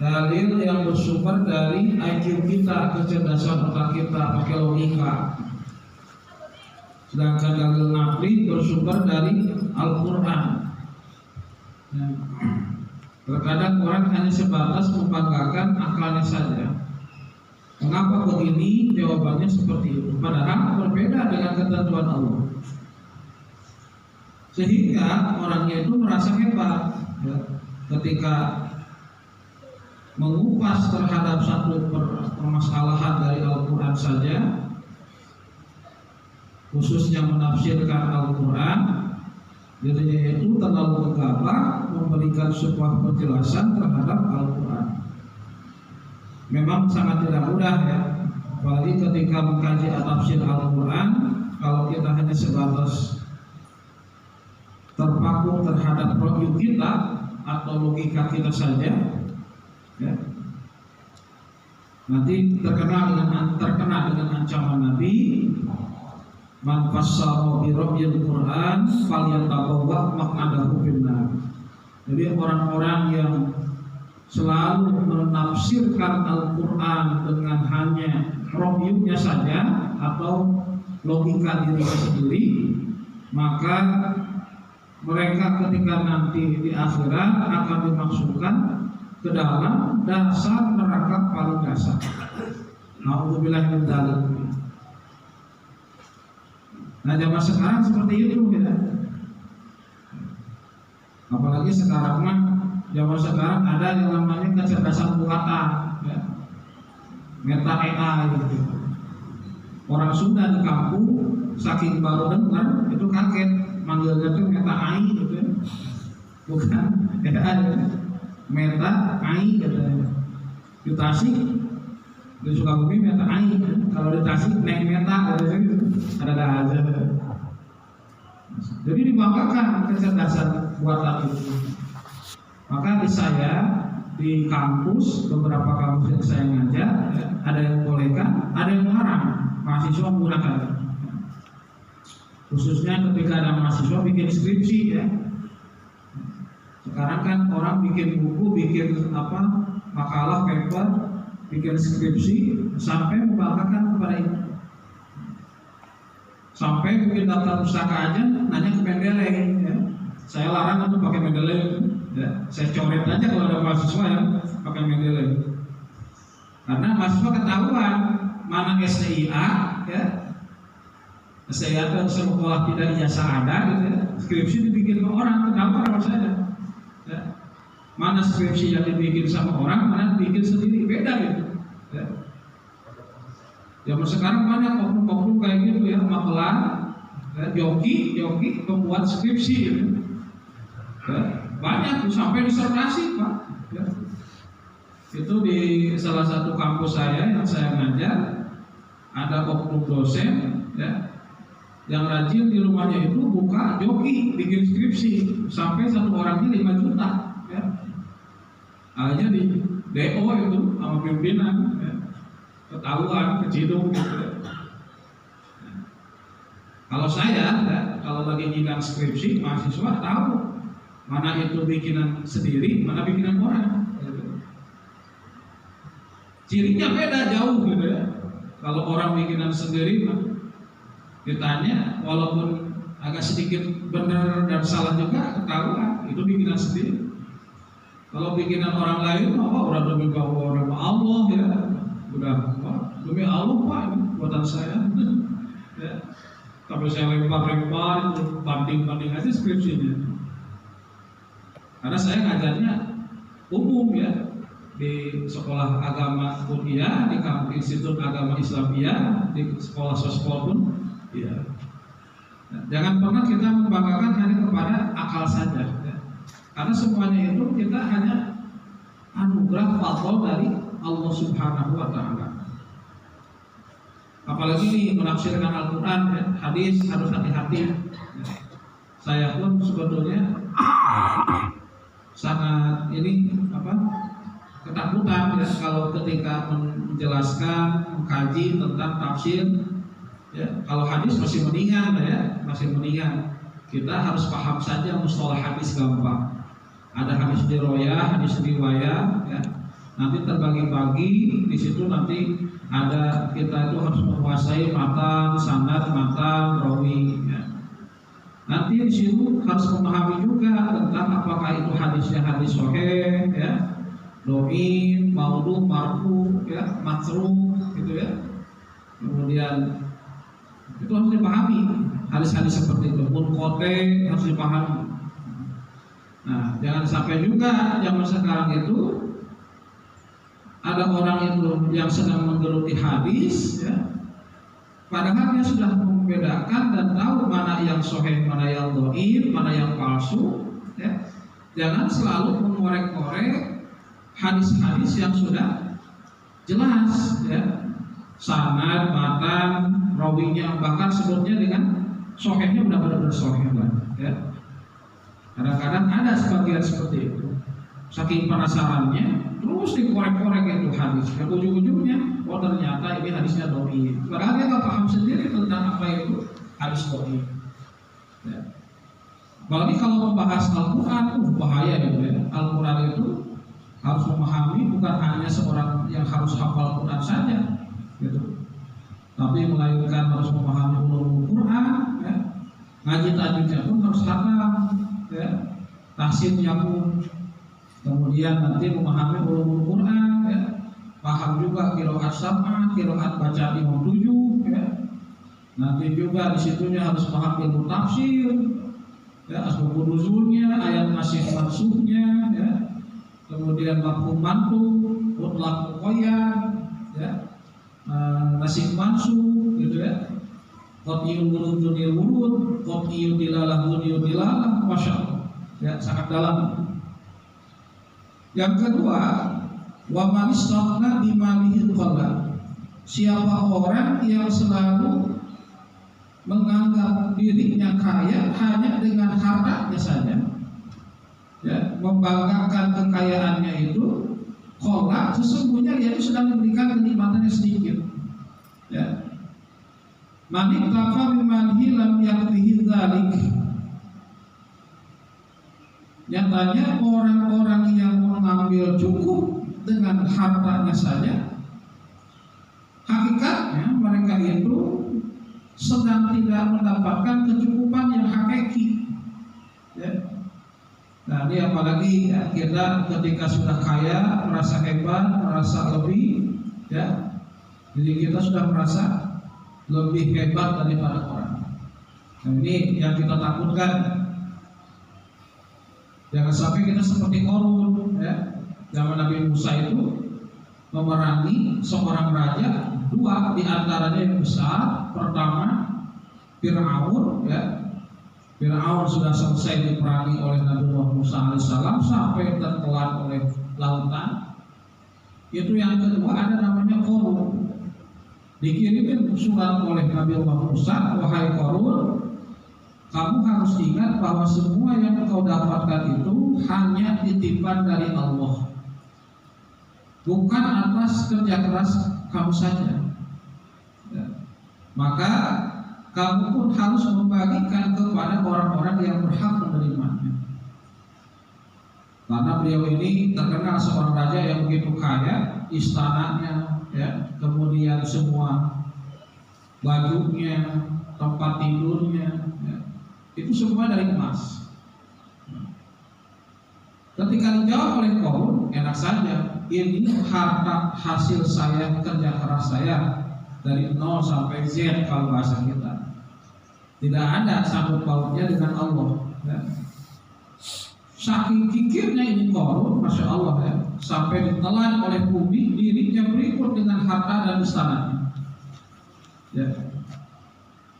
Dalil yang bersumber dari IQ kita, kecerdasan otak kita, pakai logika. Sedangkan dalil naqli bersumber dari Al-Quran. Terkadang orang hanya sebatas membanggakan akalnya saja. Mengapa begini? Jawabannya seperti itu. Padahal berbeda dengan ketentuan Allah. Sehingga orangnya itu merasa hebat ketika mengupas terhadap satu permasalahan dari Al-Quran saja, khususnya menafsirkan Al-Quran, dirinya itu terlalu gegabah memberikan sebuah penjelasan terhadap Al-Quran. Memang sangat tidak mudah ya, apalagi ketika mengkaji tafsir Al-Quran. Kalau kita hanya sebatas terpaku terhadap logika kita atau logika kita saja, ya, nanti terkena dengan ancaman Nabi, man fassara bi rabbil Quran falyatabawwa maq'adahu finnar. Jadi orang-orang yang selalu menafsirkan Al-Quran dengan hanya rohyunya saja atau logika dirinya sendiri, maka mereka ketika nanti di akhirat akan dimasukkan ke dalam dasar neraka paling dasar. Nauzubillah min dzalik. Nah, zaman sekarang seperti itu ya. Apalagi sekarang mah, zaman sekarang ada yang namanya kecerdasan buatan ya. Meta AI gitu. Orang Sunda di kampung saking baru dengar itu kaget, manggilnya tuh Meta AI gitu ya. Bukan AI, Meta AI gitu. Di Tasik, di Sukabumi Meta AI, kalau di Tasik naik Meta gitu. Ada aja. Jadi dibanggakan kecerdasan buatan itu. Maka di saya di kampus, beberapa kampus yang saya ngajar, ya, ada yang bolehkan, ada yang melarang mahasiswa menggunakan. Khususnya ketika ada mahasiswa bikin skripsi ya. Sekarang kan orang bikin buku, bikin makalah, paper, bikin skripsi sampai membanggakan kepada itu. Sampai bikin daftar pustaka aja nanya ke Mendeley ya. Saya larang untuk pakai Mendeley ya. Saya coret aja kalau ada mahasiswa yang pakai Mendeley. Karena mahasiswa ketahuan mana STIA ya. STIA itu sekolah tidak ijazah ada gitu ya. Skripsi dibikin sama orang, ketahuan sama saya ya. Mana skripsi yang dibikin sama orang, mana dibikin sendiri, beda gitu ya. Zaman sekarang banyak oknum-oknum kayak gitu ya, makelar, ya, joki pembuat skripsi gitu. Ya, banyak sampai disertasi Pak ya. Itu di salah satu kampus saya yang saya ngajar, ada oknum dosen ya, yang rajin di rumahnya itu buka joki bikin skripsi sampai satu orangnya 5 juta ya. Hanya di DO itu sama pimpinan ya. Ketahuan, keciduk gitu. Kalau saya ya, kalau lagi nyidang skripsi, mahasiswa tahu mana itu bikinan sendiri, mana bikinan orang gitu. Cirinya beda jauh gitu ya. Kalau orang bikinan sendiri ditanya, walaupun agak sedikit benar dan salah juga ketahuan itu bikinan sendiri. Kalau bikinan orang lain udah demi bahwa orang Allah ya, udah demi Allah Pak ini buatan saya ya. Tapi saya lempar banding aja skripsinya. Karena saya ngajarnya umum ya, di sekolah agama kuliah, di Institut Agama Islamiyah, di sekolah sospol pun ya. Jangan pernah kita membanggakan hanya kepada akal saja ya. Karena semuanya itu kita hanya anugerah fadl dari Allah Subhanahu wa Ta'ala. Apalagi ini menafsirkan Al-Quran ya, hadis harus hati-hati. Saya pun sebetulnya sangat ketakutan ya, kalau ketika menjelaskan, mengkaji tentang tafsir ya. Kalau hadis masih mendingan ya, kita harus paham saja mustalah hadis gampang. Ada hadis riwayah, hadis riwayah ya. nanti terbagi-bagi di situ. Nanti ada kita itu harus menguasai matan, sanad, matan, rawi ya. Nanti di situ harus memahami juga tentang apakah itu hadisnya hadis sahih ya, dhaif, maudhu, marfu ya, matsruh gitu ya. Kemudian itu harus dipahami hadis-hadis seperti itu, munqati harus dipahami. Nah, jangan sampai juga zaman sekarang itu ada orang itu yang sedang menggeluti hadis ya, padahal dia sudah membedakan dan tahu mana yang sahih, mana yang dhaif, mana yang palsu ya. Jangan selalu mengorek-korek hadis-hadis yang sudah jelas ya, sanad, matan, rawinya, bahkan sebutnya dengan sahihnya udah benar-benar sahih ya. Kadang-kadang ada sebagian seperti itu, saking penasarannya terus dikorek-korek itu hadis, ke ujung-ujungnya oh ternyata ini hadisnya dhaif, padahal dia nggak paham sendiri tentang apa itu hadis dhaif ya. Apalagi kalau membahas Al-Quran, bahaya gitu ya. Al-Quran itu harus memahami, bukan hanya seorang yang harus hafal Quran saja gitu, tapi melainkan harus memahami ulumul Quran ya. Ngaji tajwidnya pun harus hafal ya, tahsinnya pun, kemudian nanti memahami ulumul Quran ya, paham juga qiraat sab'ah, qiraat bacaan imam 7 ya. Nanti juga disitunya harus paham ilmu tafsir ya, asbabun nuzulnya, ayat nasih mansuhnya ya, kemudian mafhum mantuq, mutlaq muqayyad ya, nasih mansuh gitu ya, qat'iyul wurud dunil wurud, qat'iyul dilalah dunil dilalah, masya Allah ya, sangat dalam. Yang kedua, wa man istaghna bimalihi qalla, siapa orang yang selalu menganggap dirinya kaya hanya dengan hartanya saja ya, membanggakan kekayaannya itu, qalla sesungguhnya dia itu sedang memberikan kenikmatannya sedikit ya. Man ittaqa bimalihi lam yakfihi dzalik, nyatanya orang-orang yang mengambil cukup dengan hartanya saja, hakikatnya mereka itu sedang tidak mendapatkan kecukupan yang hakiki ya. Nah ini apalagi ya, kita ketika sudah kaya merasa hebat, merasa lebih ya, jadi kita sudah merasa lebih hebat daripada orang. Nah ini yang kita takutkan. Jangan sampai kita seperti Qarun ya. Zaman Nabi Musa itu memerangi seorang raja, dua di antaranya yang besar. Pertama Fir'aun ya. Fir'aun sudah selesai diperangi oleh Nabi Musa alaihissalam sampai tertelan oleh lautan. Itu yang kedua ada namanya Qarun. Dikirimin surat oleh Nabi Musa, wahai Qarun, kamu harus ingat bahwa semua yang kau dapatkan itu hanya titipan dari Allah, bukan atas kerja keras kamu saja ya. Maka kamu pun harus membagikan kepada orang-orang yang berhak menerimanya. Karena beliau ini terkenal seorang raja yang begitu kaya, istananya ya, kemudian semua bajunya, tempat tidurnya ya, itu semua dari emas. Ketika dijawab oleh Qarun, enak saja, ini harta hasil saya, kerja keras saya dari 0 sampai Z kalau bahasa kita. Tidak ada sangkut pautnya dengan Allah ya. Saking kikirnya ini Qarun, masya Allah ya, sampai ditelan oleh bumi, dirinya berikut dengan harta dan istananya ya.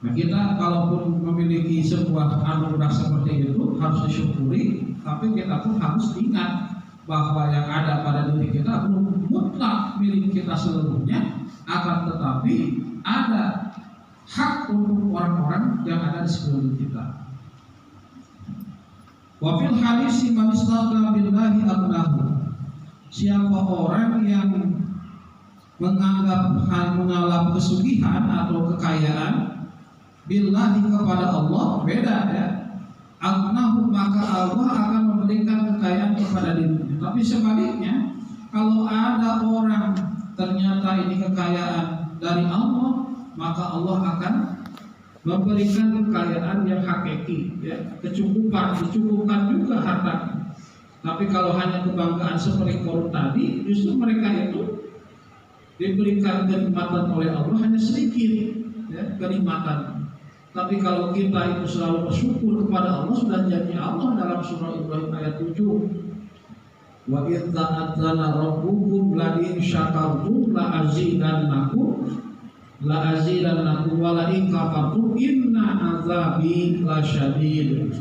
Nah kita kalaupun memiliki sebuah anugerah seperti itu harus disyukuri, tapi kita pun harus ingat bahwa yang ada pada diri kita belum mutlak milik kita seluruhnya, akan tetapi ada hak untuk orang-orang yang ada di sekeliling kita. Wa fil hadis man istaghna billahi abnahu, siapa orang yang mengalap kesugihan atau kekayaan billahi kepada Allah, beda ya. Agnahu, maka Allah akan memberikan kekayaan kepada dirinya. Tapi sebaliknya, kalau ternyata ini kekayaan dari Allah, maka Allah akan memberikan kekayaan yang hakiki, ya, dicukupkan juga harta. Tapi kalau hanya kebanggaan seperti Qarun tadi, justru mereka itu diberikan kenikmatan oleh Allah hanya sedikit, ya, kenikmatan. Tapi kalau kita itu selalu bersyukur kepada Allah, sudah janji Allah dalam surah Ibrahim ayat 7, wa idza ta'adzana rabbukum la in syakartum la azidannakum wa la in kafartum inna azabi lasyadid.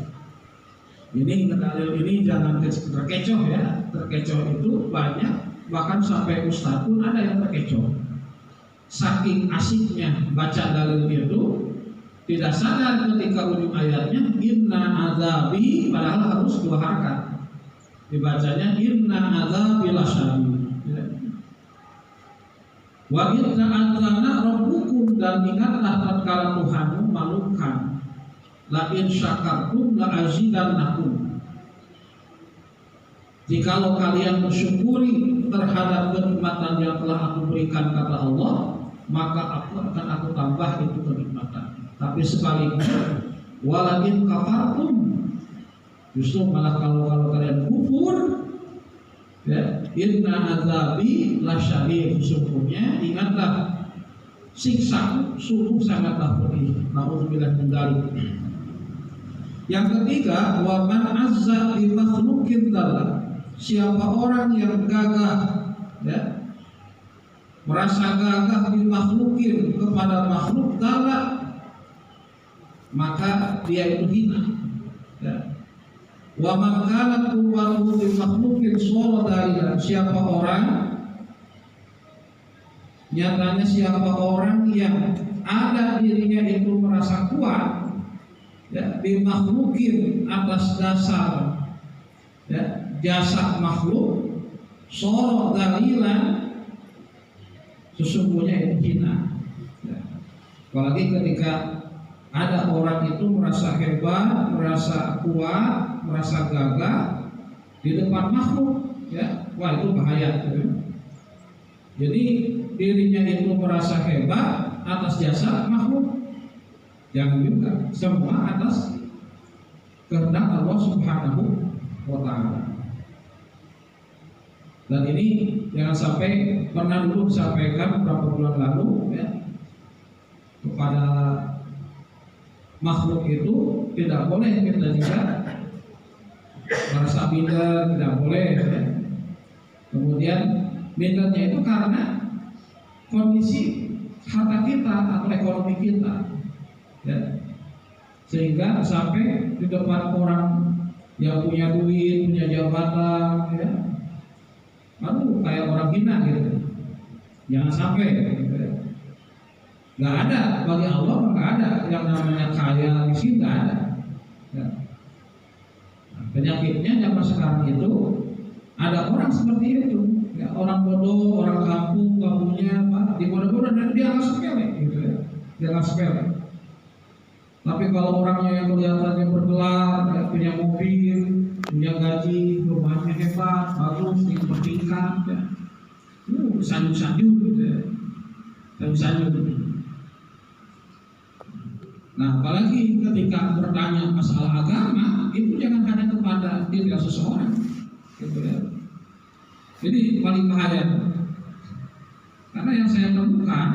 Ini dalil ini jangan terkecoh, ya. Terkecoh itu banyak, bahkan sampai ustaz pun ada yang terkecoh. Saking asiknya baca dalil itu, tidak sadar ketika ujung ayatnya inna azabi, padahal harus dua harakat. Dibacanya inna azabi lasyadid. Wa idza adzana rabbukum, dan ingatlah tatkala Tuhanmu malukan, la in syakartum la azidannakum. Jikalau kalian bersyukuri terhadap kenikmatan yang telah aku berikan, kata Allah, maka aku tambah itu kenikmatan. Tapi sebaliknya, wala in kafartum, justru malah kalau kalian kufur, ya, inna azabi lasyadid, sesungguhnya ingatlah siksaku sungguh sangatlah pedih. Nauzubillah min dzalik. Yang ketiga, wa man azza bi makhluqin dzalla, siapa orang yang gagah, ya, merasa gagah bi makhluqin, kepada makhluk, dzalla, maka dia itu hina, ya. Wa man kana quwwatuhu bi makhluqin shara, siapa orang, nyatanya siapa orang yang ada dirinya itu merasa kuat, ya, bi makhluqin, atas dasar, ya, jasa makhluk, shara dalilan, sesungguhnya itu hina, ya. Apalagi ketika ada orang itu merasa hebat, merasa kuat, merasa gagah di depan makhluk, ya, wah itu bahaya, ya. Jadi dirinya itu merasa hebat atas jasa makhluk, jangan juga, semua atas kehendak Allah Subhanahu wa Ta'ala. Dan ini jangan sampai, pernah dulu sampaikan beberapa bulan lalu, ya, kepada makhluk itu tidak boleh kita juga merasa minder, tidak boleh, ya. Kemudian mindernya itu karena kondisi harta kita atau ekonomi kita, ya, sehingga sampai di depan orang yang punya duit, punya jabatan, ya, lalu kayak orang hina gitu. Jangan sampai, gitu, ya. Nggak ada, bagi Allah nggak ada yang namanya kaya di sini, nggak ada, ya. Nah, penyakitnya zaman sekarang itu ada orang seperti itu, ya, orang bodoh, orang kampung, nggak punya apa, dibodoh-bodoh, dan dia nggak sepele, gitu, ya. Dia nggak sepele. Tapi kalau orangnya yang kelihatannya bergelar, ya, punya mobil, punya gaji, rumahnya hebat, bagus, bertingkat, ya, sanjung-sanjung, gitu, ya, sanjung-sanjung. Nah, apalagi ketika bertanya masalah agama, itu jangan hanya kepada diri seseorang, gitu, ya. Jadi paling bahaya, karena yang saya temukan,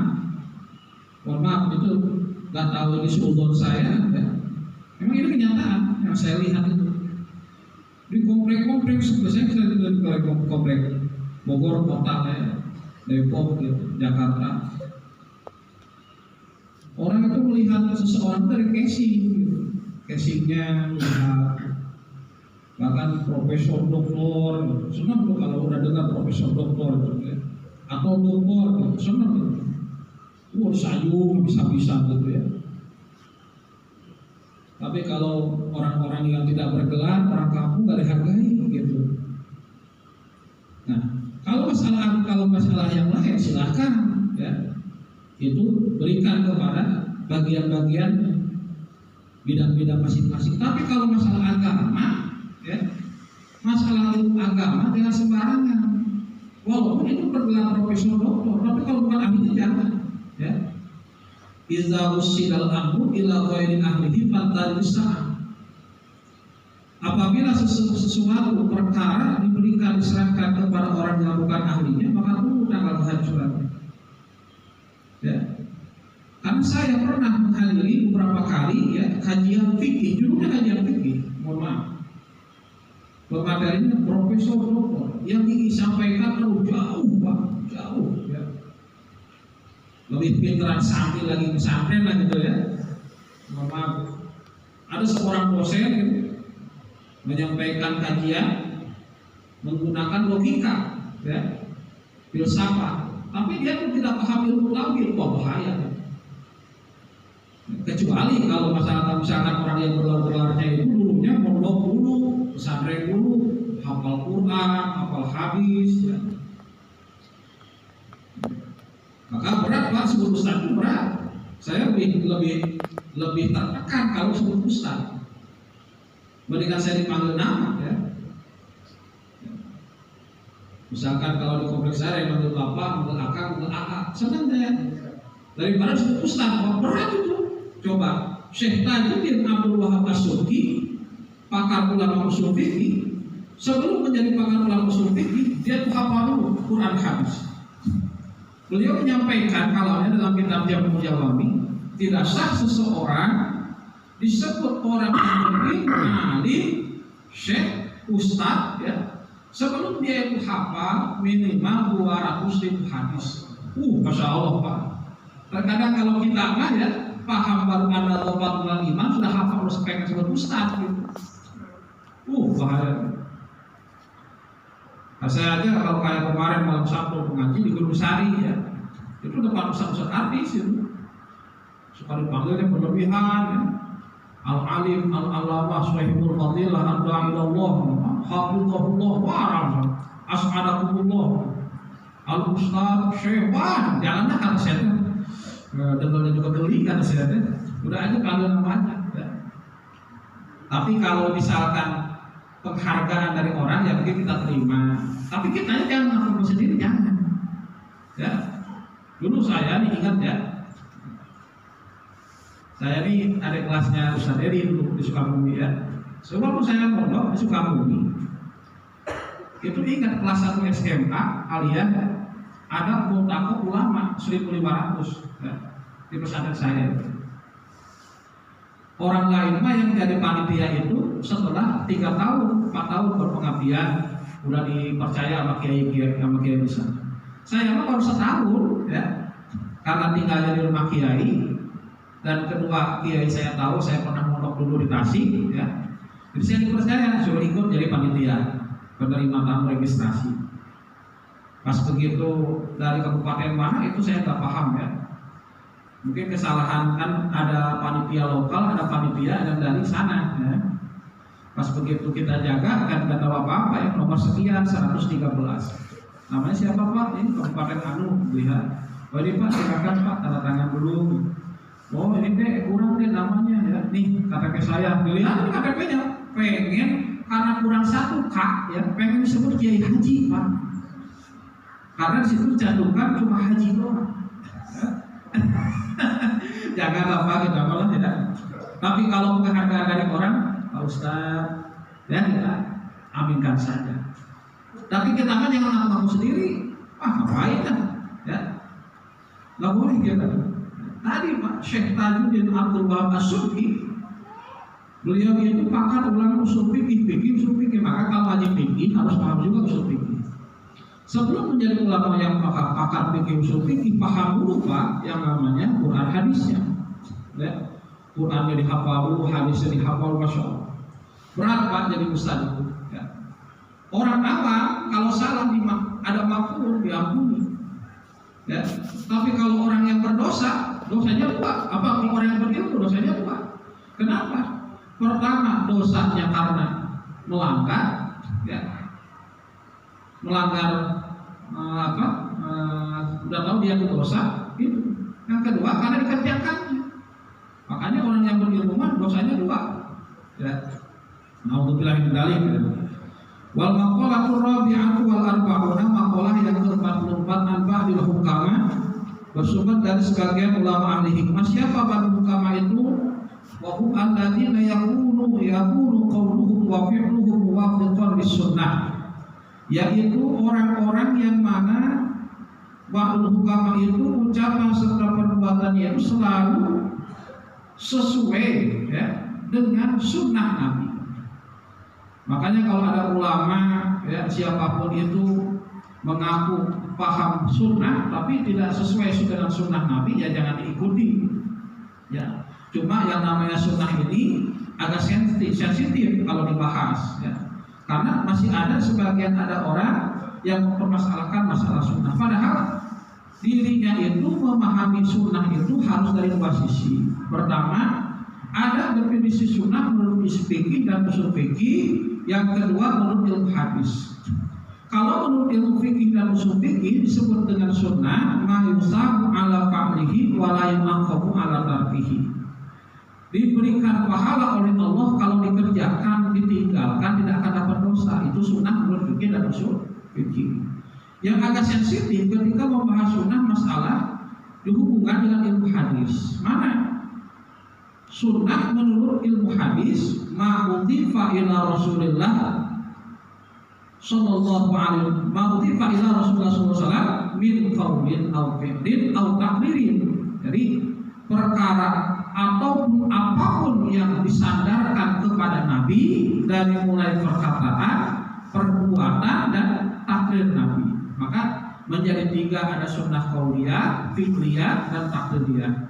mohon maaf itu nggak tahu di sudut saya, ya. Memang ini kenyataan yang saya lihat itu di komplek-komplek, sebesar saya di komplek Bogor kota, ya, Depok, gitu, Jakarta. Orang itu melihat seseorang dari casing, gitu. Casingnya, bahkan profesor doktor, gitu. Senang tuh kalau udah dengar profesor doktor, gitu, ya. Atau doktor, gitu. Senang tuh. Sayung bisa-bisa, gitu, ya. Tapi kalau orang-orang yang tidak bergelar, orang kampung nggak dihargai, gitu. Nah, kalau masalah yang lain silahkan, ya, itu berikan kepada bagian-bagian bidang-bidang masing-masing. Tapi kalau masalah agama, ya, masalah ilmu agama jangan sembarangan. Walaupun itu bergelar profesor doktor, tapi kalau bukan ahlinya jangan. Ya. Iza usidal amru ila ghairi ahlihi fantarisah. Apabila sesuatu perkara diserahkan kepada orang yang bukan ahlinya, maka tunggu tanggal kehancurannya. Ya. Karena saya pernah menghadiri beberapa kali ya kajian fikih, judulnya kajian fikih, mohon maaf. Materinya profesor doktor yang disampaikan jauh Pak, jauh ya. Lebih pintaran santri lagi pesantren lah gitu ya. Mohon maaf. Ada seorang dosen gitu, menyampaikan kajian menggunakan logika ya, filsafat, tapi dia pun tidak paham ilmu tauhid, wah bahaya. Kecuali kalau masalah misalkan orang yang bergelarnya itu dulunya mondok dulu, pesantren dulu, hafal Quran, hafal hadis ya. Maka berat Pak sebut ustaz itu berat. Saya lebih tertekan kalau sebut ustaz. Mendingan saya dipanggil nama ya. Misalkan kalau di kompleks saya yang manggil bapak, manggil akak, manggil akak, senang saya. Daripada sebut ustaz, berat itu. Coba Syekh Tajuddin Abdul Wahab As-Subki, pakar ulama usul fikih, sebelum menjadi pakar ulama usul fikih, dia tuh hafal dulu Quran hadis. Beliau menyampaikan kalaunya dalam kitab Jamu Jawami, tidak sah seseorang disebut orang yang berilmu, alim, syekh, ustaz, ya, sebelum dia itu hafal minimal 200.000 hadis. Masya Allah Pak. Terkadang kalau kita mah ya paham baru ada tobat bulan iman sudah hafal harus pengen sebut ustaz gitu. Bahaya. Nah, saya aja kalau kayak kemarin malam Sabtu mengaji di Gunung Sari ya, itu depan ustaz-ustaz artis itu suka dipanggilnya berlebihan ya. Al-alim, al-allamah, sahibul fadilah, ad-da'ilallah, hafizahullah, warang, as'adakumullah, al-ustaz, syekhan, janganlah kata saya dengarnya juga geli kata saya udah aja panggil namanya ya. Tapi kalau misalkan penghargaan dari orang ya mungkin kita terima, tapi kita jangan ngaku sendiri, jangan ya. Dulu saya nih ingat ya, saya ini ada kelasnya Ustaz Eri di Sukabumi ya. Sebelum saya pondok di Sukabumi, itu ingat kelas 1 SMA alias ada multaqa ulama 1.500 ya, di pesantren saya. Orang lain mah yang jadi panitia itu setelah 3 tahun, 4 tahun berpengabdian, udah dipercaya sama kiai besar. Saya mah baru setahun ya, karena tinggalnya di rumah kiai. Dan kedua kiai saya tahu saya pernah mondok dulu di Tasik ya. Jadi saya dipercaya suruh ikut jadi panitia penerima tamu registrasi. Pas begitu dari kabupaten mana itu saya nggak paham ya. Mungkin kesalahan kan ada panitia lokal, ada panitia yang dari sana ya. Pas begitu kita jaga kan nggak tahu apa-apa ya, nomor sekian 113. Namanya siapa Pak? Ini Kabupaten Anu lihat. Oh ini Pak silakan Pak tanda tangan dulu. Oh ini deh kurang deh namanya ya. Nih KTP saya, dilihat KTP-nya pengen karena kurang 1 K ya, pengen disebut Kiai Haji Pak. Karena disitu cantumkan cuma haji doang. Jangan apa kita malah tidak. Tapi kalau penghargaan dari orang, Pak Ustaz, ya kita aminkan saja. Tapi kita kan jangan ngaku sendiri. Ngapain kan? Ya, nggak boleh kita. Tadi Pak Syekh Tajuddin Abdul Wahab As-Subki, beliau itu pakar ulama usul fikih, maka kalau wajib fikih harus paham juga usul fikih. Sebelum menjadi ulama yang pakar fikih usul fikih, paham dulu Pak yang namanya Quran hadisnya. Ya, Qurannya dihafal dulu, hadisnya dihafal, masya Allah. Berat Pak jadi ustaz itu. Ya. Orang awam kalau salah ada makhluk diampuni. Ya, tapi kalau orang yang berdosa, dosanya 2. Apa kalau orang yang berilmu dosanya 2? Kenapa? Pertama dosanya karena melanggar, ya. Udah tahu dia berdosa itu. Yang kedua karena dikerjakannya. Makanya orang yang berilmu mah dosanya 2 ya. Naudzubillah min dzalik. Wal maqalatur rabi'atu wal arba'una, maqalah yang ke-44 an ba'da bersumber dari sebagian ulama ahli hikmah. Siapa para hukama itu? Wa hum alladzina yakunu qawluhum wa fi'luhum muwafiqan lis-sunnah, yaitu orang-orang yang mana ba'dul hukama itu ucapan serta perbuatannya itu selalu sesuai ya dengan sunnah Nabi. Makanya kalau ada ulama ya siapapun itu mengaku paham sunnah tapi tidak sesuai dengan sunnah Nabi, ya jangan diikuti. Ya, cuma yang namanya sunnah ini agak sensitif kalau dibahas. Ya. Karena masih ada sebagian orang yang mempermasalahkan masalah sunnah. Padahal dirinya itu memahami sunnah itu harus dari dua sisi. Pertama, ada definisi sunnah menurut fikih dan usul fikih. Yang kedua menurut ilmu hadis. Kalau menurut ilmu fikih dan usul fikih disebut dengan sunnah, ma yusabu ala fa'lihi wa la yunaqabu ala tarkihi. Diberikan pahala oleh Allah kalau dikerjakan, ditinggalkan tidak akan dapat dosa. Itu sunnah menurut fikih dan usul fikih. Yang agak sensitif ketika membahas sunnah masalah dihubungkan dengan ilmu hadis. Mana sunnah menurut ilmu hadis ma'udhifa ila Rasulillah sallallahu alaihi wasallam, ma'udhifa ila Rasulullah sallallahu alaihi wasallam min qaulin aw fi'lin aw taqririn. Jadi perkara ataupun apapun yang disandarkan kepada Nabi dari mulai perkataan, perbuatan dan takrir Nabi. Maka menjadi tiga, ada sunnah qauliyah, fi'liyah dan takririah.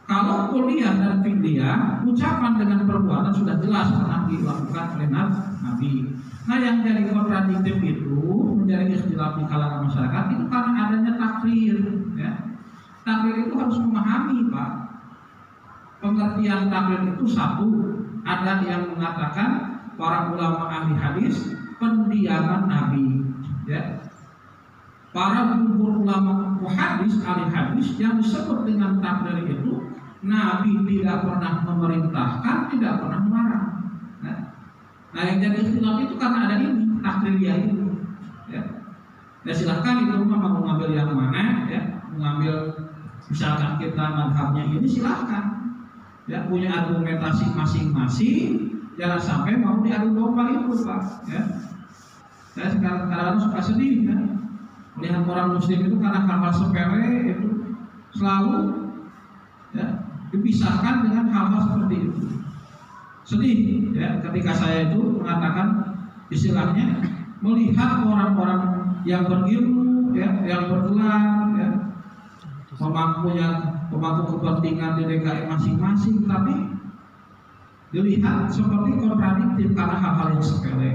Kalau qauliyah dan fi'liyah, ucapan dengan perbuatan sudah jelas pernah dilakukan oleh Nabi. Nah, yang jadi kontradiktif itu menjadi ikhtilaf di kalangan masyarakat itu karena adanya takrir. Ya. Takrir itu harus memahami, Pak. Pengertian takrir itu satu, ada yang mengatakan para ulama ahli hadis pendiaman Nabi. Ya. Para jumhur ulama hadis, ahli hadis yang disebut dengan takrir itu Nabi tidak pernah memerintahkan, tidak pernah melarang. Nah, yang jadi ikhtilaf itu karena ada ini takririyah itu. Ya, silahkan itu mau mengambil yang mana, ya, mengambil misalkan kita madhabnya ini silahkan. Ya, punya argumentasi masing-masing, jangan sampai mau diadu domba itu, Pak. Ya, saya sekarang suka sedih, ya. Melihat orang muslim itu karena hal-hal sepele itu selalu ya, dipisahkan dengan hal-hal seperti itu. Sedih ya ketika saya itu mengatakan istilahnya melihat orang-orang yang berilmu ya, yang bergelar ya, pemangku kepentingan di DKI masing-masing, tapi dilihat seperti kontradiktif karena hal-hal yang sepele.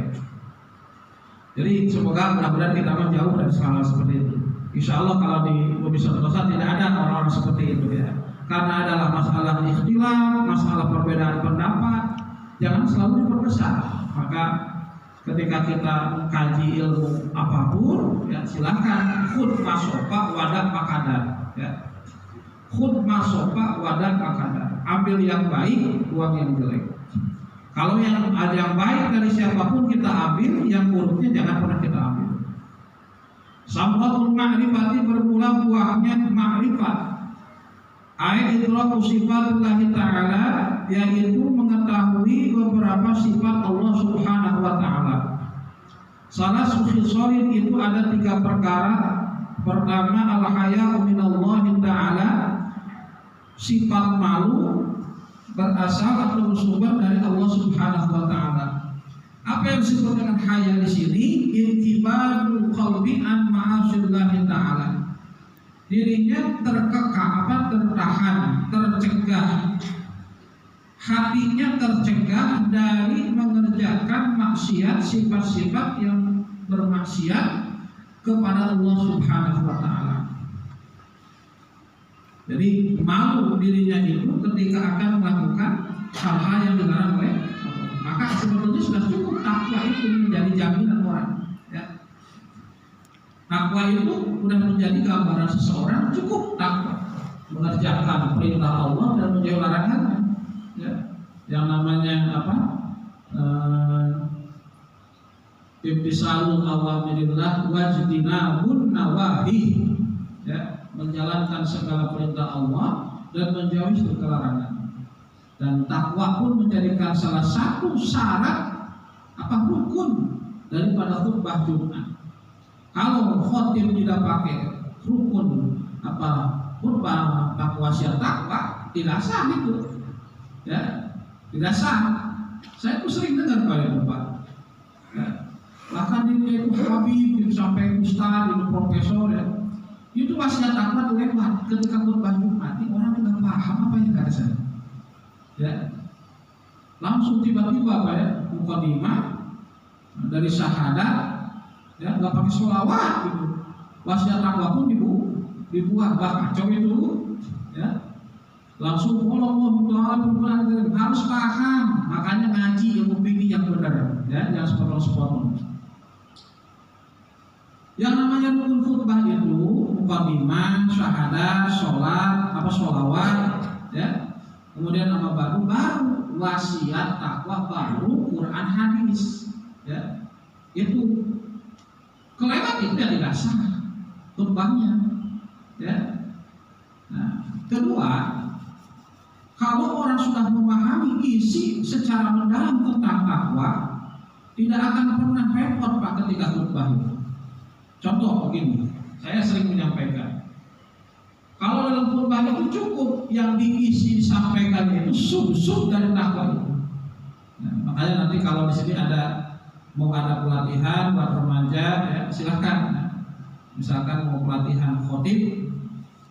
Jadi semoga mudah-mudahan kita menjauh dari hal seperti itu. Insya Allah kalau di Bumi Sotosa tidak ada orang-orang seperti itu ya. Karena adalah masalah ikhtilaf, masalah perbedaan pendapat, jangan selalu diperbesar. Maka ketika kita mengkaji ilmu apapun, ya silakan khud masofa wadah makadar. Ya. Khud masofa wadah makadar. Ambil yang baik, buang yang jelek. Kalau yang ada yang baik dari siapapun kita ambil, yang buruknya jangan pernah kita ambil. Samratul ma'rifati bermula buahnya ma'rifat. Ayat idraku sifatullahi ta'ala, yaitu mengetahui beberapa sifat Allah subhanahu wa ta'ala. Salah sukhisolin itu ada 3 perkara. Pertama, al-haya'u minallahi ta'ala, sifat malu berasal atau bersumber dari Allah Subhanahu wa taala. Apa yang disebut dengan haya di sini? Intibadul qalbi an ma'asillahi taala. Dirinya tertahan, tercegah. Hatinya tercegah dari mengerjakan maksiat, sifat-sifat yang bermaksiat kepada Allah Subhanahu wa taala. Jadi malu dirinya itu ketika akan melakukan hal-hal yang dilarang oleh Allah. Maka sebetulnya sudah cukup takwa itu menjadi jaminan orang. Ya. Takwa itu sudah menjadi gambaran seseorang, cukup takwa mengerjakan perintah Allah dan menjauhi larangannya. Ya. Yang namanya apa? Imtisalul awamirillah wajtinabun nawahi. Ya. menjalankan segala perintah Allah dan menjauhi segala larangan. Dan takwa pun menjadikan salah satu syarat rukun daripada khutbah Jumat. Kalau khotib tidak pakai rukun khutbah wasiat takwa, tidak sah itu, ya, tidak sah. Saya tuh sering dengar Pak itu Pak. Ya. Bahkan dia itu habib, sampai ustaz, itu profesor, ya. Itu wasiat takwa lewat ketika khutbah Jumat. Ini orang tidak paham apa yang kata saya. Ya, langsung tiba-tiba Pak ya, mukadimah dari syahadat, ya, nggak pakai sholawat gitu. Wasiat takwa pun dibuat kacau itu, ya. Langsung harus paham, makanya ngaji ilmu fikih yang benar, ya, jangan sepotong-sepotong. Yang namanya rukun khutbah itu mukadimah, syahadat, sholawat, ya. Kemudian baru wasiat takwa, baru Quran hadis, ya. Itu kelewat itu ya tidak sah khutbahnya, ya. Nah, kedua, kalau orang sudah memahami isi secara mendalam tentang takwa, tidak akan pernah repot Pak ketika khutbah itu. Contoh begini, saya sering menyampaikan, kalau dalam khutbah itu cukup yang disampaikan itu sub dari takwa itu. Nah, makanya nanti kalau di sini mau ada pelatihan buat remaja, ya, silahkan. Nah, misalkan mau pelatihan khotib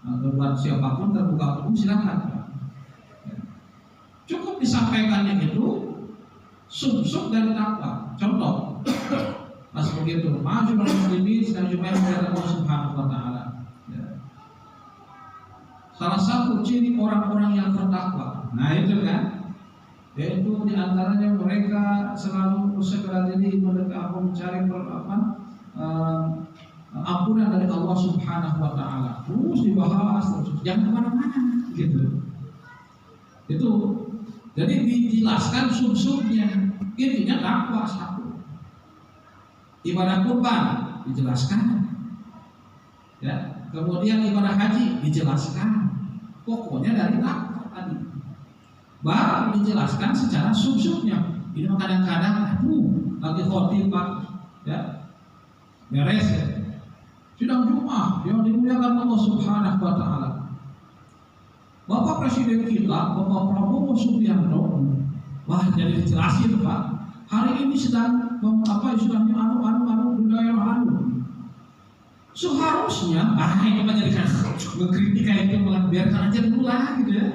atau buat siapapun terbuka umum, silahkan. Cukup disampaikannya itu sub dari takwa. Contoh, pas begitu, ma'asyiral muslimin sedang jumlah kepada Allah Subhanahu wa taala. Ya. Salah satu ciri orang-orang yang bertakwa, nah itu kan, yaitu diantaranya mereka selalu segera diri mencari ampunan dari Allah Subhanahu wa taala. Terus dibahas terus, jangan kemana-mana gitu. Itu jadi dijelaskan sub-subnya. Intinya takwa satu. Ibadah kurban dijelaskan, ya. Kemudian ibadah haji dijelaskan. Pokoknya dari takwa tadi. Baru dijelaskan secara sub-subnya. Ini kadang-kadang lagi khotib Pak, ya. Beres ya. Sidang Jumat yang dimuliakan Allah Subhanahu wa taala. Bapak Presiden kita, Bapak Prabowo Subianto, wah jadi dijelasin Pak. Hari ini sedang di daerah seharusnya, ini menjadikan mengkritik itu malah biarkan aja dulu lah gitu ya.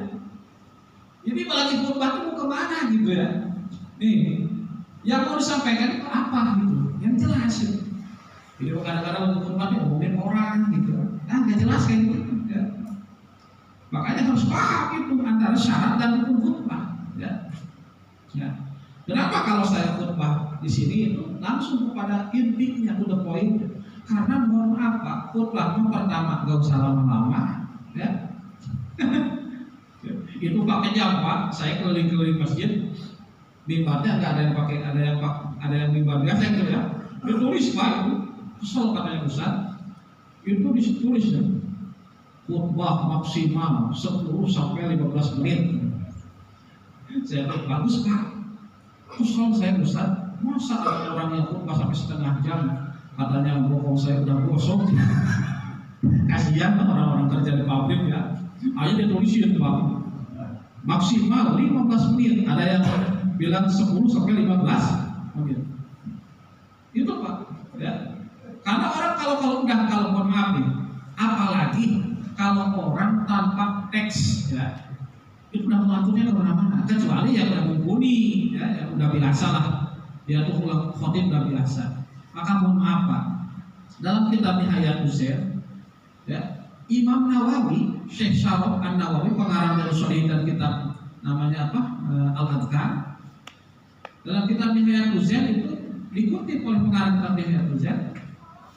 Ini malah khutbah itu mau kemana gitu ya. Nih, yang mau disampaikan itu apa gitu, yang jelas ya. Jadi kadang-kadang untuk khutbah ngomongin orang gitu, nggak jelas kayak gitu. Ya. Makanya harus paham itu antara syarat dan rukun khutbah, ya. Ya. Kenapa kalau saya khutbah di sini itu langsung kepada intinya, to the point? Karena mohon maaf Pak, khutbahnya pertama gak usah lama-lama, ya. Itu pakai jam Pak, saya keliling-keliling masjid, mimbarnya nggak ada yang pakai, ada yang mimbar biasa gitu ya. Ditulis Pak, itu kesel katanya Ustaz, itu ditulis ya. Khutbah maksimal 10 sampai 15 menit. Saya bilang bagus Pak. Terus kalau saya Ustaz, masa ada orang yang khutbah sampai setengah jam, katanya bokong saya udah gosong. Kasihan orang-orang kerja di pabrik ya. Ayo ditulisin Pak. Maksimal 15 menit. Ada yang bilang 10 sampai 15 menit. Itu Pak. Ya. Karena orang kalau mohon maaf nih, apalagi kalau orang tanpa teks, ya, itu udah mengaturnya kemana-mana. Kecuali yang udah mumpuni, ya, yang udah biasa lah, dia tuh khotib udah biasa. Maka mohon maaf Pak, dalam kitab Nihayatul Uzair, ya, Imam Nawawi, Syekh Syaraf An-Nawawi, pengarang dari Sahih dan kitab namanya Al-Adhkar. Dalam kitab Nihayatul Uzair itu dikutip oleh pengarang kitab Nihayatul Uzair,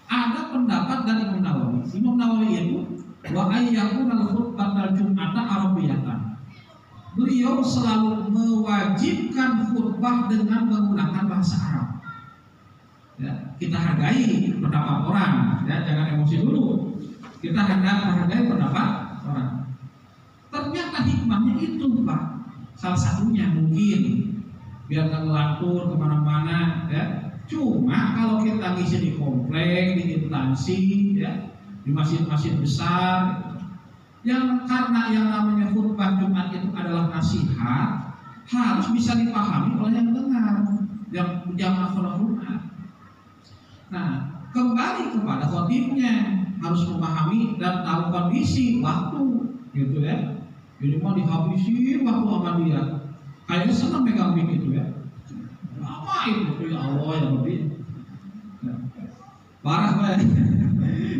ada pendapat dari Imam Nawawi. Imam Nawawi itu wa ayyakun al-khutbah al-jum'ata arabiyatan. Beliau selalu mewajibkan khutbah dengan menggunakan bahasa Arab. Ya, kita hargai pendapat orang, ya, jangan emosi dulu. Kita hargai pendapat orang. Ternyata hikmahnya itu Pak. Salah satunya mungkin biar nggak ngelantur kemana-mana ya. Cuma kalau kita ngisi di komplek, di instansi ya, di masjid-masjid besar, yang karena yang namanya khutbah Jumat itu adalah nasihat, harus bisa dipahami oleh yang dengar, yang jamaah sholat Jumat. Nah, kembali kepada khotibnya, harus memahami dan tahu kondisi waktu, gitu ya. Jadi mau dihabisi waktu sama dia, kayaknya senang megang mic itu ya. Apa itu ya Allah yang lebih parah Pak.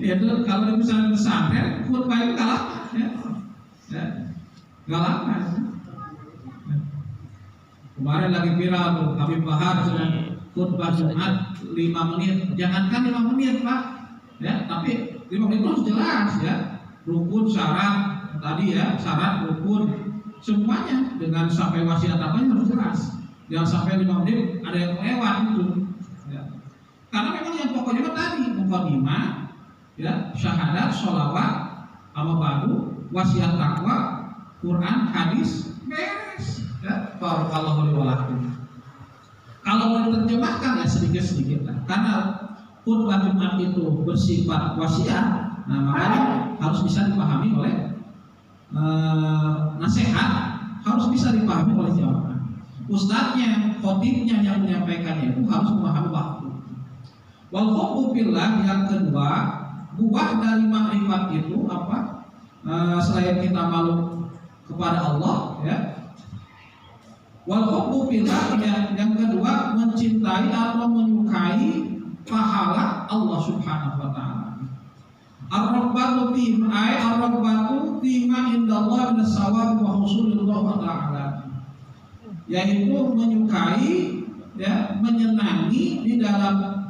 Itu kalau misalnya pesantren, khutbah itu kalah ya, nggak lama. Kemarin lagi viral tuh Habib Bahar sedang khutbah Jumat 5 menit. Jangankan 5 menit Pak, ya, tapi 5 menit itu harus jelas ya, rukun syarat tadi ya, syarat rukun semuanya dengan sampai wasiat apanya harus jelas. Jangan sampai 5 menit ada yang lewat itu. Ya. Karena memang yang pokoknya tadi mukadimah, ya, syahadat, sholawat, amal badu, wasiat takwa, Quran, hadis, beres. Ya, barakallahu li wa lakum. Kalau mau diterjemahkan ya sedikit-sedikit lah. Karena khutbah Jumat itu bersifat wasiat, nah makanya harus bisa dipahami oleh nasihat, harus bisa dipahami oleh jamaah. Ustadznya, khotibnya yang menyampaikannya itu harus memahami waktu. Wal hubbu fillah yang kedua, buah dari makrifat itu apa? Selain kita malu kepada Allah, ya. Wal hubbu fillah yang kedua, mencintai atau menyukai pahala Allah Subhanahu wa taala. Ar-rabbatu fi ma'ai ar-rabbatu fi ma indallah min as-sawab wa husulillah ta'ala. Yaitu menyukai, ya, menyenangi di dalam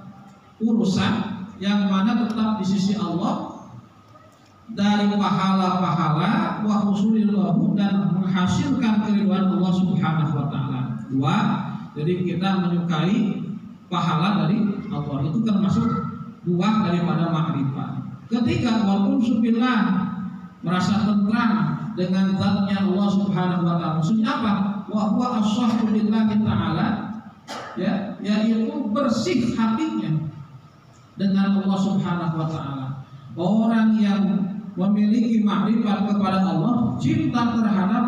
urusan yang mana tetap di sisi Allah dari pahala-pahala wa husulillah dan menghasilkan keridhaan Allah Subhanahu wa taala. Dua, jadi kita menyukai pahala dari Allah itu termasuk buah daripada makrifat. Ketiga, walaupun subhanallah, merasa tentram dengan zatnya Allah Subhanahu wa taala. Maksudnya apa? Wa huwa as-sahhu billahi ta'ala, ya, yaitu bersih hatinya dengan Allah Subhanahu wa taala. Orang yang memiliki makrifat kepada Allah, cinta terhadap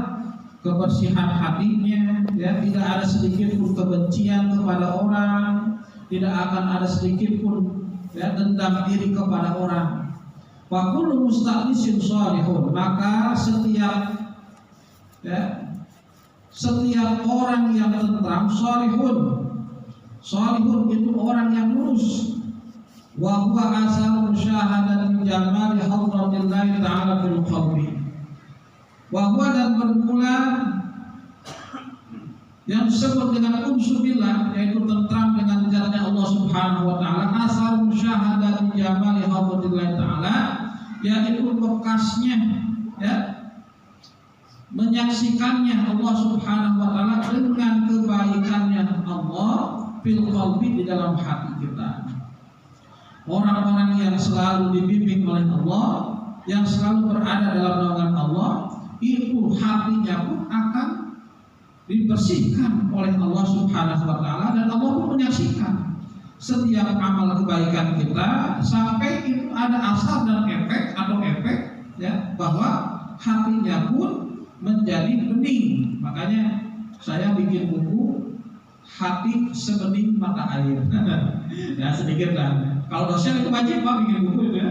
kebersihan hatinya, ya, tidak ada sedikit pun kebencian kepada orang, tidak akan ada sedikit pun, ya, dendam diri kepada orang. Wa kullu mustaqnisin shalihun, maka setiap orang yang tentram, shalihun itu orang yang lurus. Wa huwa asal musyahadatin jamali hadratillahi ta'ala fil qalbi. Wa huwa, dan bermula yang disebut dengan unsubillah, yaitu tentram dengan zatnya Allah Subhanahu wa taala, asal musyahadatin jamali hadratillahi ta'ala, yaitu bekasnya, ya, menyaksikannya Allah Subhanahu wa taala dengan kebaikannya Allah fil qalbi, di dalam hati kita. Orang-orang yang selalu dibimbing oleh Allah, yang selalu berada dalam naungan Allah, itu hatinya pun akan dibersihkan oleh Allah Subhanahu wa taala, dan Allah pun menyaksikan setiap amal kebaikan kita sampai itu ada asal dan efek atau efek, ya, bahwa hatinya pun menjadi bening. Makanya saya bikin buku Hati Sebening Mata Air. Ya, sedikit lah. Kalau dosen itu wajib Pak bikin buku itu, ya.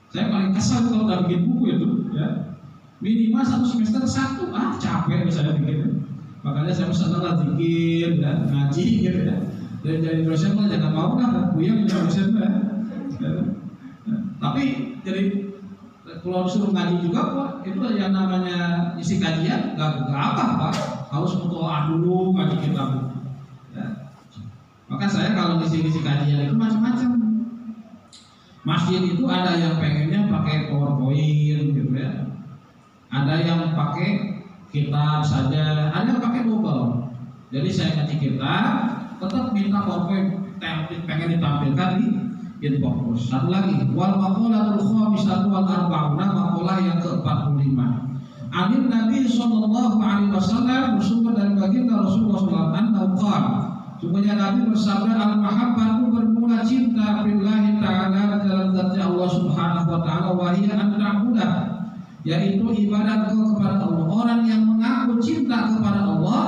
Saya paling kesal kalau udah bikin buku itu, ya. Minimal 1 semester 1, capek saya bikin. Makanya saya senang lah zikir dan ngaji gitu ya. Dan jadi dosen mah jangan mau lah buyang jadi dosen ya. Tapi jadi kalau disuruh ngaji juga Pak, itu yang namanya isi kajian nggak apa Pak, harus mutolaah dulu ngaji kitab. Ya. Maka saya kalau ngisi kajian itu macam-macam. Masjid itu ada yang pengennya pakai PowerPoint gitu ya, ada yang pakai kitab saja, ada yang pakai Google. Jadi saya ngaji kitab, tetap minta PowerPoint pengen ditampilkan di Infokus. Satu lagi, wal maqalatul khamisatu Nabi sallallahu alaihi wasallam, bersumber dari baginda Rasulullah sallallahu alaihi wasallam, sungguhnya Nabi bersabda, al-mahabbatu bermula cinta billahi ta'ala dalam zatnya Allah subhanahu wa ta'ala, wa hiya an ta'budah, yaitu ibadah kepada Allah. Orang yang mengaku cinta kepada Allah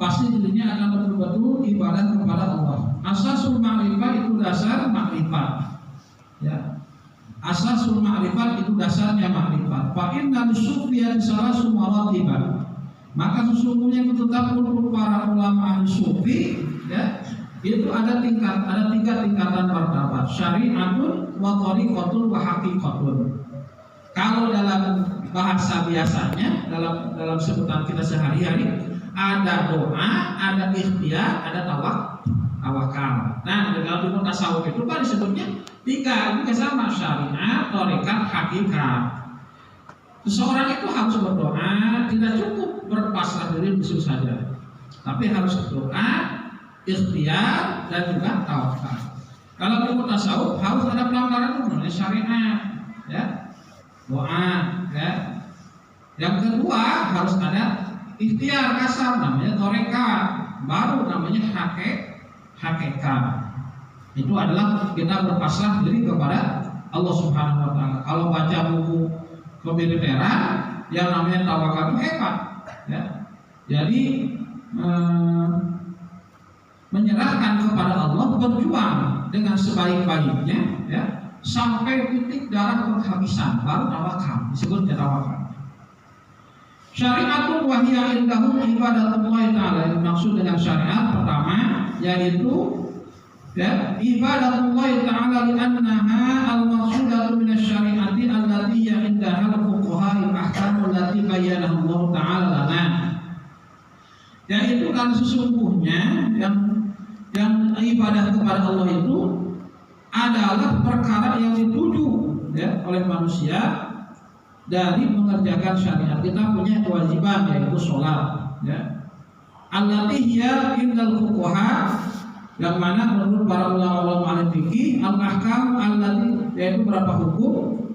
pasti dirinya akan betul-betul ibadah kepada Allah. Asasul ma'rifat itu dasar ma'rifat, ya. Asasul ma'rifat itu dasarnya ma'rifat. Fa inna lis-sufiyati salasu maratibah, maka sesungguhnya tetap untuk para ulama ahli sufi, ya, itu ada tiga tingkatan martabat: syari'atun wa thariqatun wa haqiqatun. Kalau dalam bahasa biasanya, dalam sebutan kita sehari-hari, ada doa, ada ikhtiar, ada tawakal. Nah, dalam ilmu tasawuf itu kan disebutnya tiga, juga sama: syariat, thariqat, hakikat. Seseorang itu harus berdoa, tidak cukup berpasrah diri begitu saja, tapi harus berdoa, ikhtiar, dan juga tawakal. Kalau ilmu tasawuf harus ada pelanggaran namanya syariat, ya, doa, ya. Yang kedua harus ada ikhtiar kasar namanya thariqat, baru namanya hakikat. Itu adalah kita berpasrah diri kepada Allah Subhanahu wa taala. Kalau baca buku kemiliteran yang namanya tawakal itu hebat, ya. Jadi menyerahkan kepada Allah, berjuang dengan sebaik-baiknya, ya, sampai titik darah penghabisan, baru tawakal, disebut tawakal. Syariatul wahiyya indahum ibadatullah ta'ala, yang maksud dengan syariat pertama yaitu, ya, ibadatullah ta'ala li'annaha al-maqsudatu minasyari'ati allati indaha al-fuqaha al-ahkamu allati bayyanaha Allah ta'ala lana, yaitu kan sesungguhnya yang ibadah kepada Allah itu adalah perkara yang dituju, ya, oleh manusia dari mengerjakan syariat. Kita punya kewajiban yaitu sholat, ya. Allati hiya indal fuqaha, yang mana menurut para ulama ahli fikih, al-ahkam allati, yaitu berapa hukum,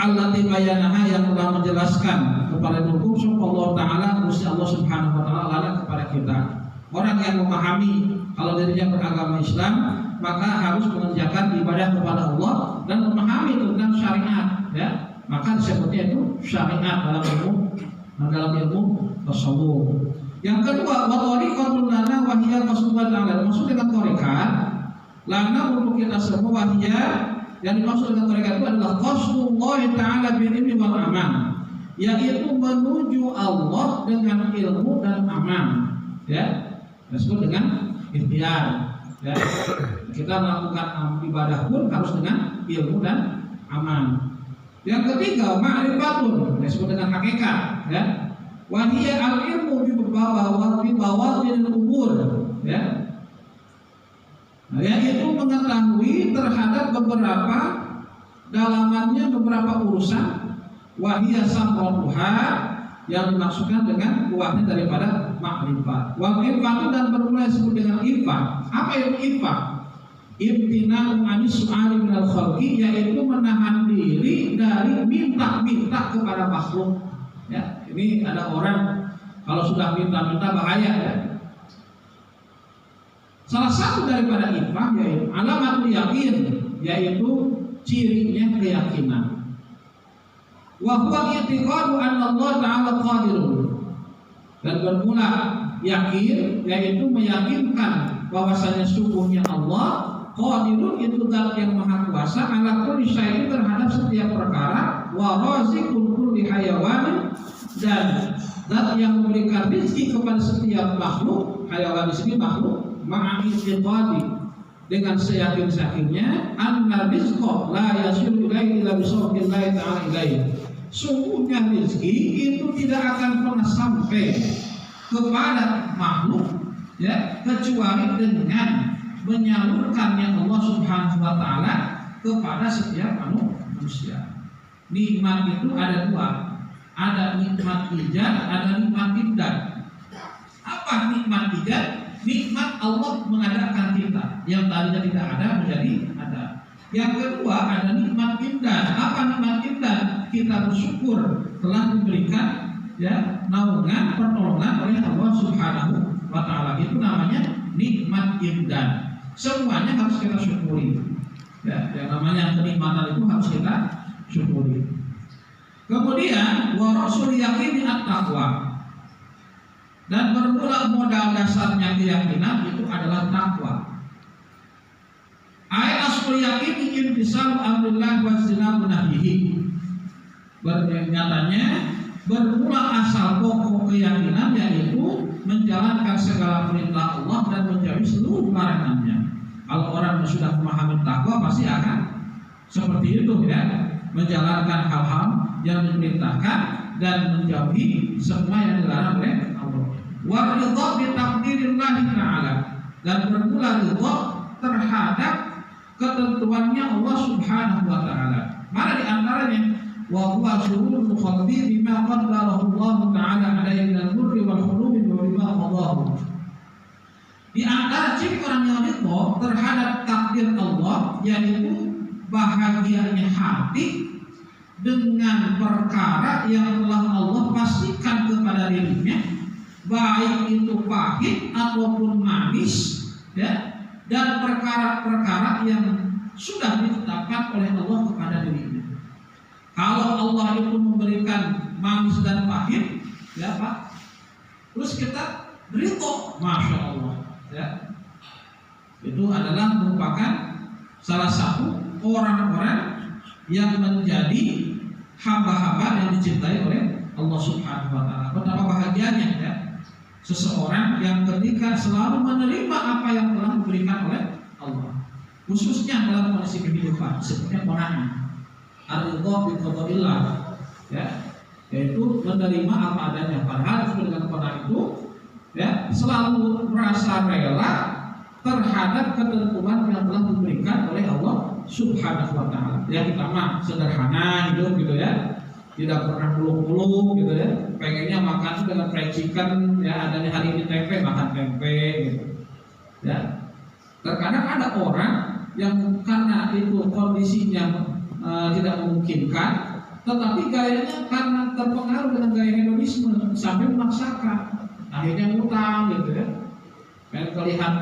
allati bayanaha, yang telah menjelaskan kepada hukum Allah taala, Gusti Allah Subhanahu wa taala kepada kita. Orang yang memahami kalau dirinya beragama Islam, maka harus mengerjakan ibadah kepada Allah dan memahami tentang syariat, ya. Maka disebutnya itu syariat dalam ilmu tasawuf. Yang kedua, wa thariqatul lana wa hiya qasdullahi ta'ala. Maksud dengan thariqat lana untuk kita semua, wahiyya, yang dimaksud dengan thariqat itu adalah qasdullahi ta'ala bil ilmi wal aman, yaitu menuju Allah dengan ilmu dan aman, ya. Disebut dengan ikhtiar, ya. Kita melakukan ibadah pun harus dengan ilmu dan aman. Yang ketiga, ma'rifatun, disebut dengan hakikat, ya. Wa hiya al-ilmu bi bawatinil umur, ya. Nah, yaitu mengetahui terhadap beberapa dalamannya beberapa urusan. Wa hiya samratuha, yang dimaksudkan dengan buahnya daripada makrifat. Wa ifatu, dan bermula disebut dengan ifat. Apa itu ifat? Ibtina'u anis su'ali minal khalqi, yaitu menahan diri dari minta-minta kepada makhluk, ya. Ini ada orang kalau sudah minta-minta bahaya, ya. Salah satu daripada ifah yaitu alamatul yakin, yaitu cirinya keyakinan. Wa huwa i'tiqadu anna Allah ta'ala qadirun, dan bermula yakin yaitu meyakinkan bahwasanya sungguhnya Allah qadirun, itu zat yang maha kuasa, ala kulli syai'in, terhadap setiap perkara, wa raziqul kulli hayawanin, dan zat yang memberikan rezeki kepada setiap makhluk. Hayawan di sini makhluk, ma'a'iqadi, dengan seyakin-yakinnya, anna rizqa la yasilu ilaihi illa bisawqillahi ta'ala ilaihi, sungguhnya rezeki itu tidak akan pernah sampai kepada makhluk, ya, kecuali dengan menyalurkannya Allah Subhanahu wa taala kepada setiap manusia. Nikmat itu ada dua, ada nikmat ijad, ada nikmat imdad. Apa nikmat ijad? Nikmat Allah mengadakan kita, yang tadinya tidak ada menjadi ada. Yang kedua ada nikmat imdad. Apa nikmat imdad? Kita kita bersyukur telah diberikan ya naungan pertolongan oleh Allah Subhanahu wa taala. Itu namanya nikmat imdan. Semuanya harus kita syukuri. Ya, yang namanya kenikmatan itu harus kita syukuri. Kemudian wa rasul yaqini at-taqwa. Dan bermula modal dasarnya keyakinan itu adalah takwa. Ai asul yaqini imtisal amrillah wa istinabu nahyihi. Nyatanya bermula asal pokok keyakinan yaitu menjalankan segala perintah Allah dan menjauhi seluruh larangannya. Kalau orang sudah memahami takwa pasti akan seperti itu ya, menjalankan hal-hal yang diperintahkan dan menjauhi semua yang dilarang oleh Allah. Wa ridha bi taqdirillah ta'ala, dan bermula ridha terhadap ketentuannya Allah Subhanahu wa taala. Mana di antaranya? Wa huwa syururul khalqi bima qaddarahu Allah ta'ala alaihi min al-murri wal khulubi wa bima qadahu. Di antara ciri orang yang ridha terhadap takdir Allah yaitu bahagianya hati dengan perkara yang telah Allah pastikan kepada dirinya, baik itu pahit ataupun manis ya, dan perkara-perkara yang sudah ditetapkan oleh Allah kepada dirinya. Kalau Allah itu memberikan manis dan pahit ya Pak, terus kita ridha, Masya Allah ya, itu adalah merupakan salah satu orang-orang yang menjadi hamba-hamba yang dicintai oleh Allah Subhanahu wa taala. Betapa bahagianya ya seseorang yang ketika selalu menerima apa yang telah diberikan oleh Allah, khususnya dalam kondisi kehidupan seperti konangan ar-ridha bi qadarillah ya, yaitu menerima apa adanya. Padahal dengan konangan itu ya selalu merasa rela terhadap ketentuan yang telah diberikan oleh Allah Subhanahu wa taala. Ya kita mah sederhana hidup gitu ya, tidak pernah muluk-muluk gitu ya, pengennya makan dengan fried chicken ya, adanya hari ini tempe makan tempe gitu ya. Terkadang ada orang yang karena itu kondisinya tidak memungkinkan, tetapi gayanya karena terpengaruh dengan gaya hedonisme sampai memaksakan, akhirnya ngutang gitu ya. Pengen terlihat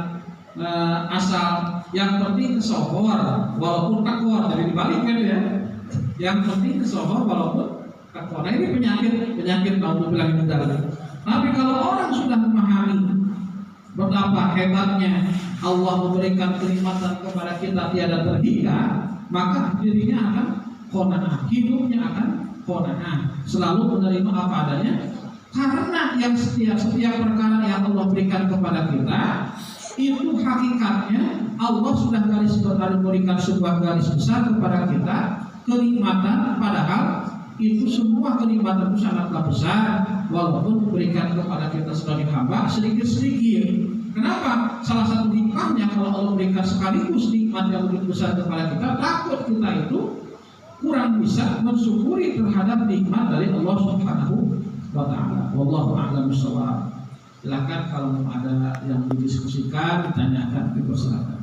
asal yang penting kesohor walaupun takwa, jadi dibalik gitu ya. Yang penting kesohor walaupun takwa. Nah ini penyakit mau bilang mendalam. Tapi kalau orang sudah memahami betapa hebatnya Allah memberikan kenikmatan kepada kita tiada terhingga, maka dirinya akan qanaah, hidupnya akan qanaah, selalu menerima apa adanya. Karena yang setiap perkara yang Allah berikan kepada kita itu hakikatnya Allah sudah memberikan sebuah garis besar kepada kita kenikmatan, padahal itu semua kenikmatan itu sangatlah besar walaupun diberikan kepada kita sebagai hamba sedikit-sedikit. Kenapa? Salah satu hikmahnya kalau Allah berikan sekaligus nikmat yang begitu besar kepada kita, takut kita itu kurang bisa mensyukuri terhadap nikmat dari Allah Subhanahu wa taala. Wallahu a'lam bishawab. Silakan kalau ada yang didiskusikan, ditanyakan, dipersilakan.